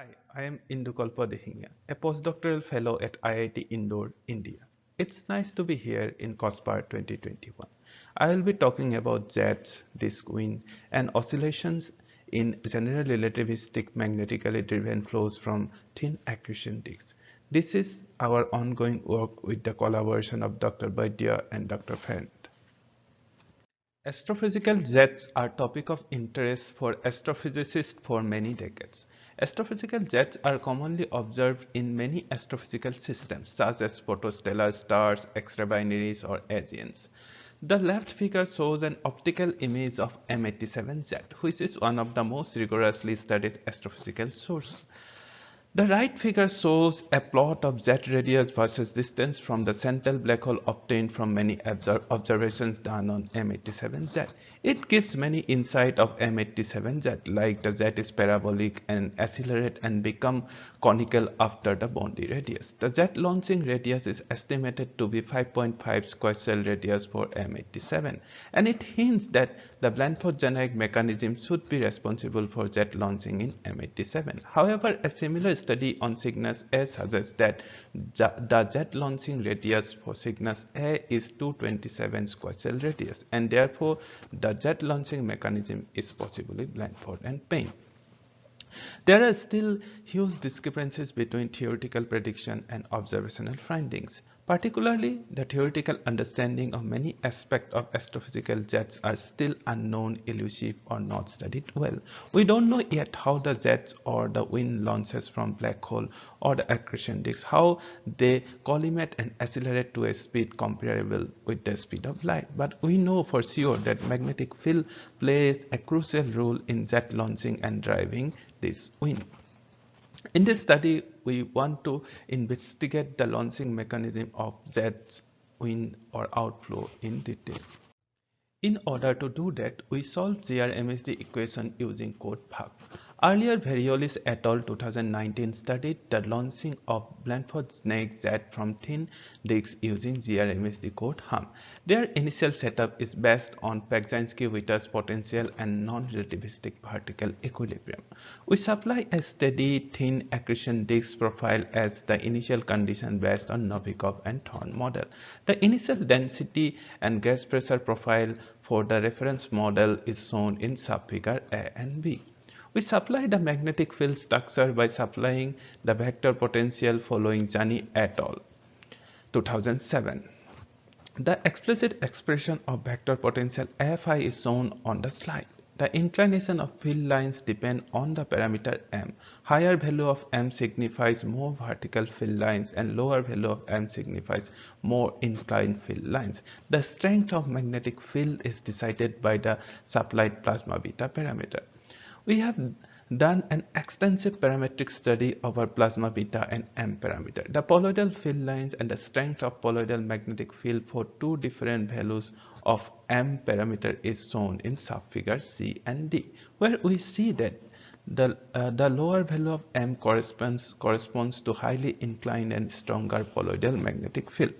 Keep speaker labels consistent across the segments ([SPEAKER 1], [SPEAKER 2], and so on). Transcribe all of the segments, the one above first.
[SPEAKER 1] Hi, I am Kalpa Dihingia, a postdoctoral fellow at IIT Indore, India. It's nice to be here in Cospar 2021. I will be talking about jets, disk wind, and oscillations in general relativistic magnetically driven flows from thin accretion disks. This is our ongoing work with the collaboration of Dr. Vaidya and Dr. Fent. Astrophysical jets are topic of interest for astrophysicists for many decades. Astrophysical jets are commonly observed in many astrophysical systems such as photostellar stars, X-ray binaries, or AGNs. The left figure shows an optical image of M87Z, which is one of the most rigorously studied astrophysical sources. The right figure shows a plot of jet radius versus distance from the central black hole obtained from many observations done on M87Z. It gives many insight of M87Z, like the jet is parabolic and accelerate and become conical after the boundary radius. The jet launching radius is estimated to be 5.5 square cell radius for M87, and it hints that the Blandford-Janaik mechanism should be responsible for jet launching in M87. However, a similar study on Cygnus A suggests that the jet launching radius for Cygnus A is 227 square cell radius, and therefore the jet launching mechanism is possibly Blandford and Payne. There are still huge discrepancies between theoretical prediction and observational findings. Particularly, the theoretical understanding of many aspects of astrophysical jets are still unknown, elusive, or not studied well. We don't know yet how the jets or the wind launches from black hole or the accretion disk, how they collimate and accelerate to a speed comparable with the speed of light. But we know for sure that magnetic field plays a crucial role in jet launching and driving this wind. In this study, we want to investigate the launching mechanism of jets, wind, or outflow in detail. In order to do that, we solved GRMSD equation using code VAC. Earlier, Variolis et al. 2019 studied the launching of Blandford-Janaik jet from thin disks using GRMSD code HUM. Their initial setup is based on Pagzinski-Witters potential and non-relativistic vertical equilibrium. We supply a steady thin accretion disk profile as the initial condition based on Novikov and Thorne model. The initial density and gas pressure profile for the reference model is shown in subfigure A and B. We supply the magnetic field structure by supplying the vector potential following Jani et al. 2007. The explicit expression of vector potential Fi is shown on the slide. The inclination of field lines depend on the parameter m. Higher value of m signifies more vertical field lines and lower value of m signifies more inclined field lines. The strength of magnetic field is decided by the supplied plasma beta parameter. We have done an extensive parametric study of our plasma beta and m parameter. The poloidal field lines and the strength of poloidal magnetic field for two different values of m parameter is shown in subfigure C and D, where we see that the lower value of m corresponds to highly inclined and stronger poloidal magnetic field.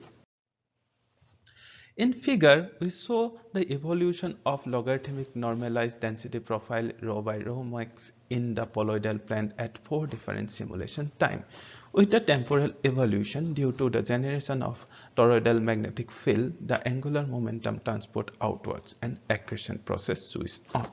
[SPEAKER 1] In figure, we show the evolution of logarithmic normalized density profile rho by rho max in the poloidal plane at 4 different simulation time. With the temporal evolution due to the generation of toroidal magnetic field, the angular momentum transport outwards and accretion process switched on.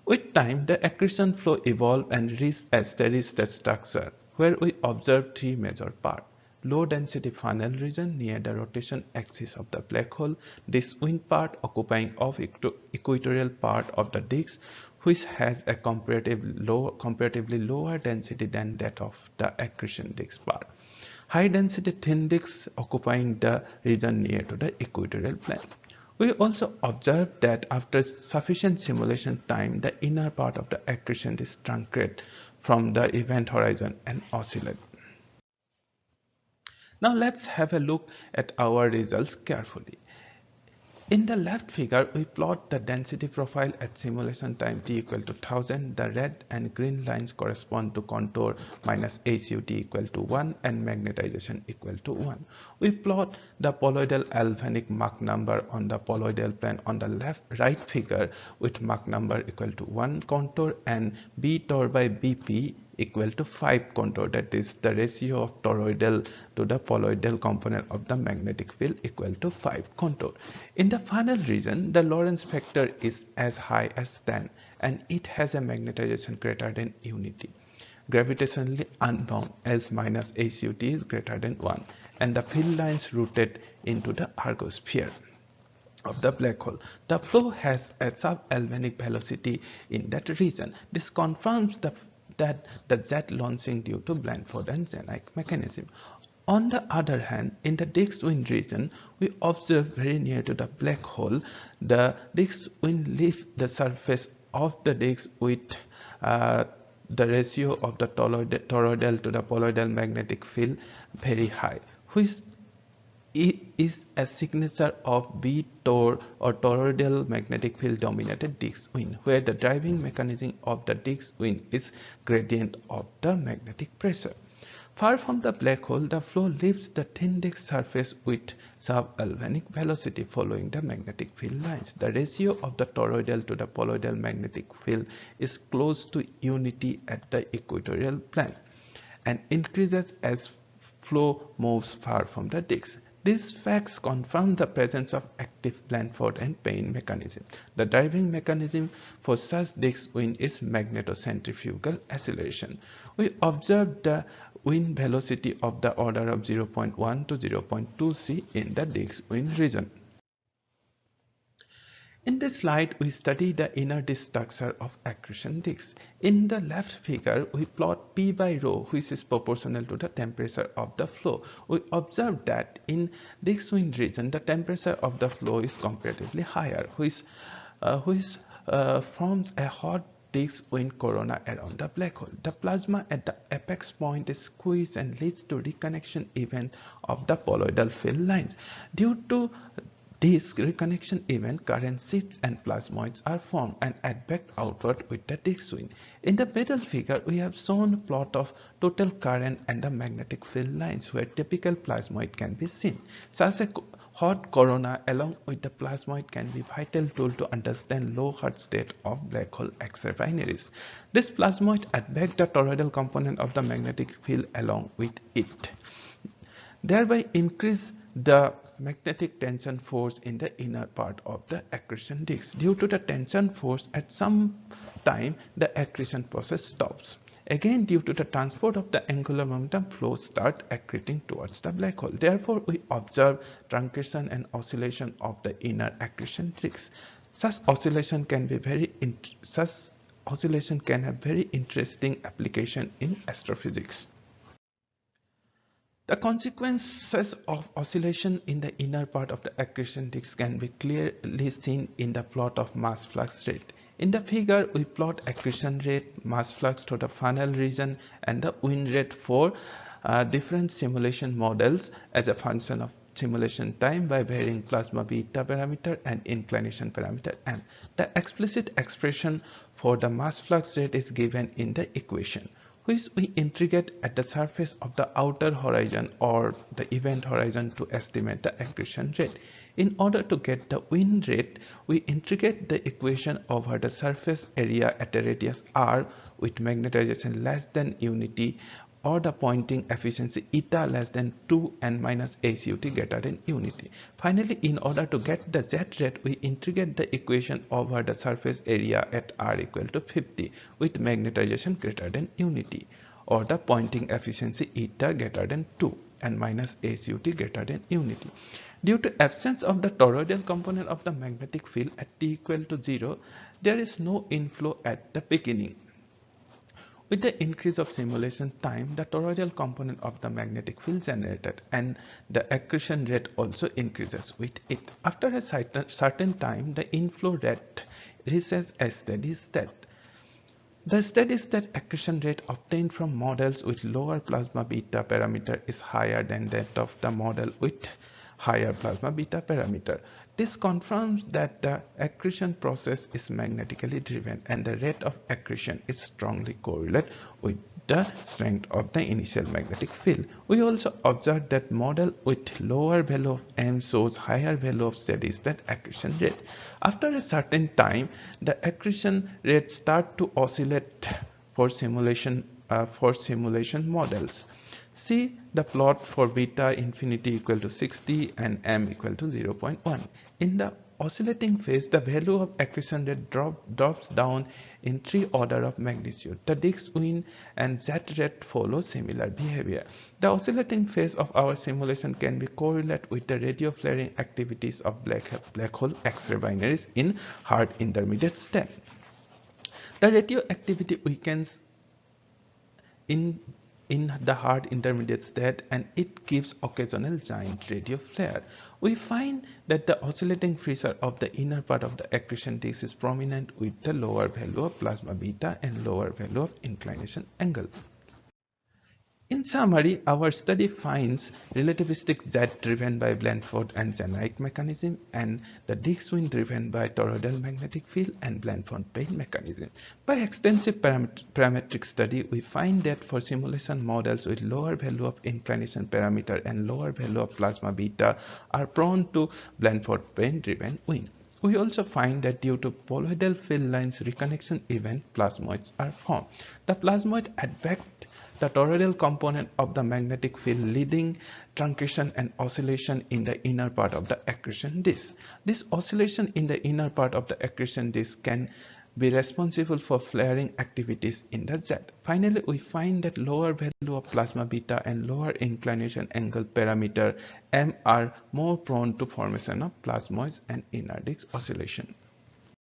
[SPEAKER 1] With time, the accretion flow evolved and reached a steady state structure where we observe three major parts. Low density funnel region near the rotation axis of the black hole, this wind part occupying of equatorial part of the disk, which has a comparatively lower density than that of the accretion disk part. High density thin disks occupying the region near to the equatorial plane. We also observed that after sufficient simulation time, the inner part of the accretion disk truncate from the event horizon and oscillate. Now let's have a look at our results carefully. In the left figure, we plot the density profile at simulation time t equal to 1000. The red and green lines correspond to contour minus HUT equal to 1 and magnetization equal to 1. We plot the poloidal Alfvénic Mach number on the poloidal plane on the right figure with Mach number equal to 1 contour and B tor by BP equal to 5 contour, that is the ratio of toroidal to the poloidal component of the magnetic field equal to 5 contour. In the final region, the Lorentz factor is as high as 10 and it has a magnetization greater than unity. Gravitationally unbound as minus HUT is greater than 1 and the field lines routed into the ergosphere of the black hole. The flow has a sub-Alfvénic velocity in that region. This confirms that the jet launching due to Blandford and Zeeman mechanism. On the other hand, in the Dix-Wynn region, we observe very near to the black hole, the Dix-Wynn leaves the surface of the disk with the ratio of the toroidal to the poloidal magnetic field very high, which is a signature of B-Tor or toroidal magnetic field dominated Dix-Wynn, where the driving mechanism of the Dix-Wynn is gradient of the magnetic pressure. Far from the black hole, the flow leaves the thin disk surface with sub-Alfvénic velocity following the magnetic field lines. The ratio of the toroidal to the poloidal magnetic field is close to unity at the equatorial plane and increases as flow moves far from the disk. These facts confirm the presence of active Blandford and Payne mechanism. The driving mechanism for such Dix-Wynn is magnetocentrifugal acceleration. We observed the wind velocity of the order of 0.1 to 0.2 c in the Dix-Wynn region. In this slide, we study the inner disk structure of accretion disks. In the left figure, we plot P by rho, which is proportional to the temperature of the flow. We observe that in Dix-Wynn region, the temperature of the flow is comparatively higher, which forms a hot Dix-Wynn corona around the black hole. The plasma at the apex point is squeezed and leads to reconnection event of the poloidal field lines. Due to this reconnection event, current sheets and plasmoids are formed and advect outward with the Dix-Wynn. In the middle figure, we have shown a plot of total current and the magnetic field lines where typical plasmoid can be seen. Such a hot corona along with the plasmoid can be vital tool to understand low Earth state of black hole X-ray binaries. This plasmoid advect the toroidal component of the magnetic field along with it, thereby increase the magnetic tension force in the inner part of the accretion disk. Due to the tension force, at some time the accretion process stops. Again, due to the transport of the angular momentum, flows start accreting towards the black hole. Therefore, we observe truncation and oscillation of the inner accretion disk. Such oscillation can have very interesting application in astrophysics. The consequences of oscillation in the inner part of the accretion disk can be clearly seen in the plot of mass flux rate. In the figure, we plot accretion rate, mass flux to the final region, and the wind rate for different simulation models as a function of simulation time by varying plasma beta parameter and inclination parameter m. The explicit expression for the mass flux rate is given in the equation, which we integrate at the surface of the outer horizon or the event horizon to estimate the accretion rate. In order to get the wind rate, we integrate the equation over the surface area at a radius r with magnetization less than unity or the Poynting efficiency eta less than 2 and minus HUT greater than unity. Finally, in order to get the jet rate, we integrate the equation over the surface area at r equal to 50 with magnetization greater than unity or the Poynting efficiency eta greater than 2 and minus HUT greater than unity. Due to absence of the toroidal component of the magnetic field at t equal to 0, there is no inflow at the beginning. With the increase of simulation time, the toroidal component of the magnetic field generated and the accretion rate also increases with it. After a certain time, the inflow rate reaches a steady state. The steady state accretion rate obtained from models with lower plasma beta parameter is higher than that of the model with higher plasma beta parameter. This confirms that the accretion process is magnetically driven and the rate of accretion is strongly correlated with the strength of the initial magnetic field. We also observed that model with lower value of m shows higher value of steady state accretion rate. After a certain time, the accretion rate starts to oscillate for simulation for simulation models. See the plot for beta infinity equal to 60 and m equal to 0.1. In the oscillating phase, the value of accretion rate drops down in 3 order of magnitude. The Dix-Wien and Z rate follow similar behavior. The oscillating phase of our simulation can be correlated with the radio flaring activities of black hole X-ray binaries in hard intermediate state. The radioactivity weakens in the hard intermediate state, and it gives occasional giant radio flare. We find that the oscillating pressure of the inner part of the accretion disk is prominent with the lower value of plasma beta and lower value of inclination angle. In summary, our study finds relativistic Z driven by Blandford and Jenrike mechanism, and the Dix-Wien driven by toroidal magnetic field and Blandford-Payne mechanism. By extensive parametric study, we find that for simulation models with lower value of inclination parameter and lower value of plasma beta are prone to Blandford-Payne driven Wien. We also find that due to poloidal field lines reconnection event, plasmoids are formed. The plasmoid advect the toroidal component of the magnetic field, leading truncation and oscillation in the inner part of the accretion disk. This oscillation in the inner part of the accretion disk can be responsible for flaring activities in the Z. Finally, we find that lower value of plasma beta and lower inclination angle parameter M are more prone to formation of plasmoids and inner disk oscillation.